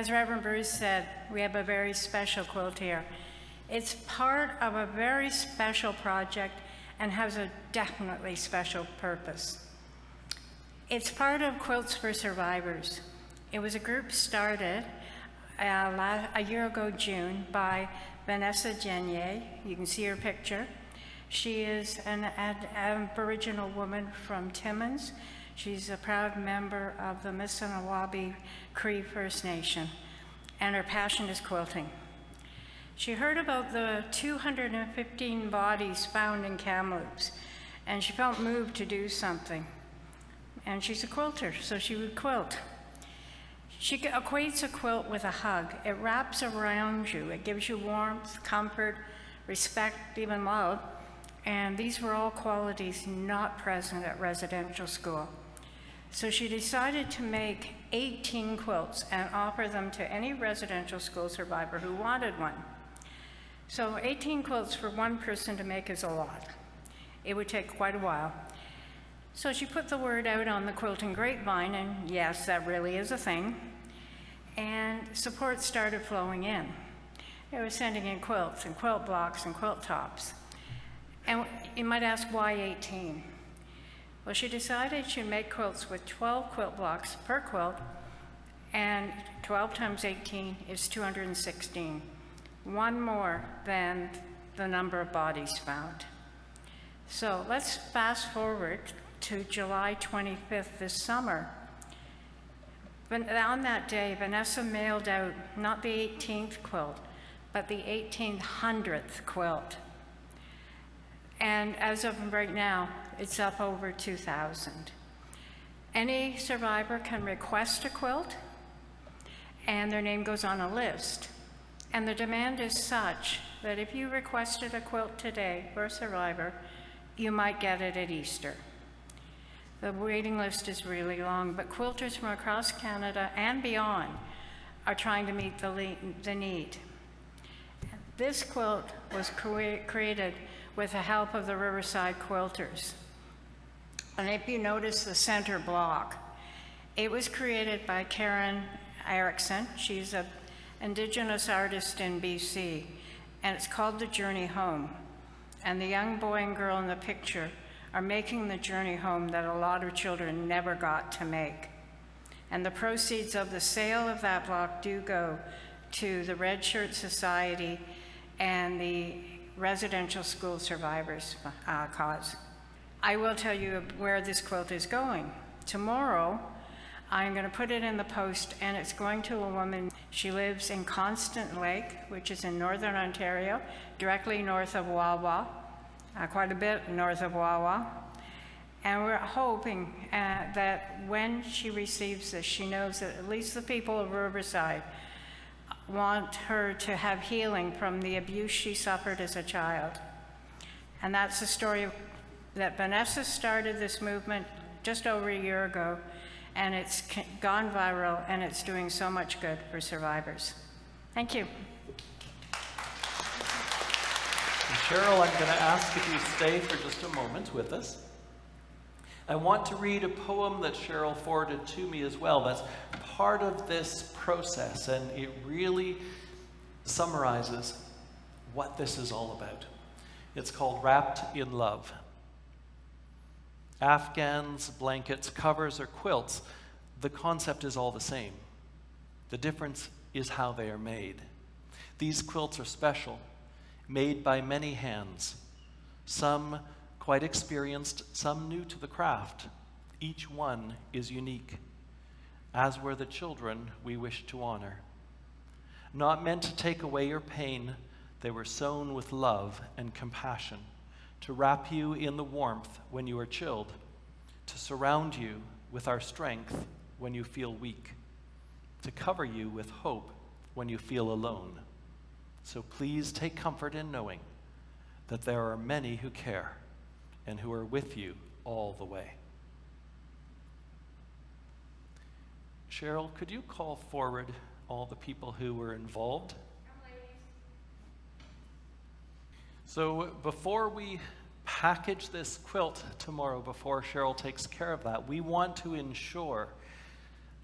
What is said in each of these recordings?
As Reverend Bruce said, we have a very special quilt here. It's part of a very special project and has a definitely special purpose. It's part of Quilts for Survivors. It was a group started a year ago, June, by Vanessa Genier. You can see her picture. She is an Aboriginal woman from Timmins. She's a proud member of the Mississinawabi Cree First Nation, and her passion is quilting. She heard about the 215 bodies found in Kamloops, and she felt moved to do something. And she's a quilter, so she would quilt. She equates a quilt with a hug. It wraps around you. It gives you warmth, comfort, respect, even love. And these were all qualities not present at residential school. So she decided to make 18 quilts and offer them to any residential school survivor who wanted one. So 18 quilts for one person to make is a lot. It would take quite a while. So she put the word out on the quilting grapevine, and yes, that really is a thing. And support started flowing in. They were sending in quilts and quilt blocks and quilt tops. And you might ask, why 18? Well, she decided she'd make quilts with 12 quilt blocks per quilt, and 12 times 18 is 216. One more than the number of bodies found. So let's fast forward to July 25th this summer. But on that day, Vanessa mailed out not the 18th quilt, but the 1800th quilt. And as of right now, it's up over 2,000. Any survivor can request a quilt, and their name goes on a list. And the demand is such that if you requested a quilt today for a survivor, you might get it at Easter. The waiting list is really long, but quilters from across Canada and beyond are trying to meet the need. This quilt was created with the help of the Riverside Quilters. And if you notice the center block, it was created by Karen Erickson. She's an Indigenous artist in BC, and it's called The Journey Home. And the young boy and girl in the picture are making the journey home that a lot of children never got to make. And the proceeds of the sale of that block do go to the Red Shirt Society and the Residential School Survivors cause. I will tell you where this quilt is going. Tomorrow, I'm going to put it in the post, and it's going to a woman. She lives in Constant Lake, which is in northern Ontario, directly north of Wawa, quite a bit north of Wawa. And we're hoping that when she receives this, she knows that at least the people of Riverside want her to have healing from the abuse she suffered as a child. And that's the story that Vanessa started this movement just over a year ago, and it's gone viral, and it's doing so much good for survivors. Thank you. And Cheryl, I'm going to ask if you stay for just a moment with us. I want to read a poem that Cheryl forwarded to me as well. That's part of this process, and it really summarizes what this is all about. It's called Wrapped in Love. Afghans, blankets, covers, or quilts, the concept is all the same. The difference is how they are made. These quilts are special, made by many hands, some quite experienced, some new to the craft. Each one is unique, as were the children we wish to honor. Not meant to take away your pain, they were sewn with love and compassion, to wrap you in the warmth when you are chilled, to surround you with our strength when you feel weak, to cover you with hope when you feel alone. So please take comfort in knowing that there are many who care and who are with you all the way. Cheryl, could you call forward all the people who were involved? So before we package this quilt tomorrow, before Cheryl takes care of that, we want to ensure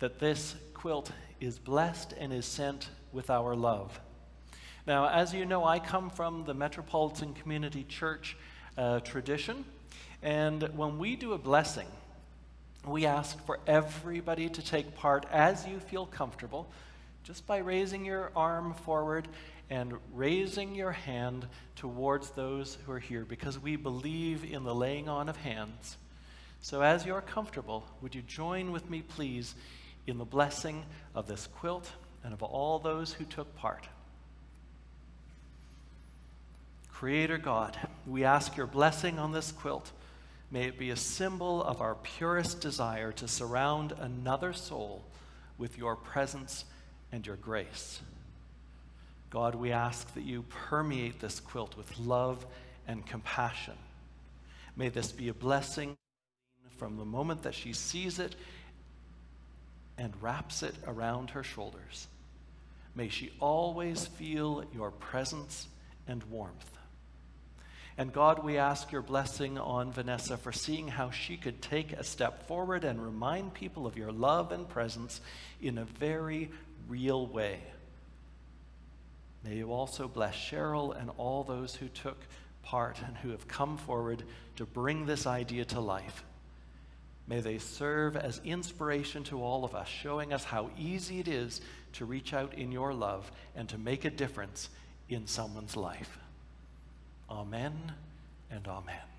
that this quilt is blessed and is sent with our love. Now, as you know, I come from the Metropolitan Community Church tradition, and when we do a blessing, we ask for everybody to take part as you feel comfortable, just by raising your arm forward and raising your hand towards those who are here, because we believe in the laying on of hands. So as you're comfortable, would you join with me, please, in the blessing of this quilt and of all those who took part. Creator God, we ask your blessing on this quilt. May it be a symbol of our purest desire to surround another soul with your presence and your grace. God, we ask that you permeate this quilt with love and compassion. May this be a blessing from the moment that she sees it and wraps it around her shoulders. May she always feel your presence and warmth. And God, we ask your blessing on Vanessa for seeing how she could take a step forward and remind people of your love and presence in a very real way. May you also bless Cheryl and all those who took part and who have come forward to bring this idea to life. May they serve as inspiration to all of us, showing us how easy it is to reach out in your love and to make a difference in someone's life. Amen and amen.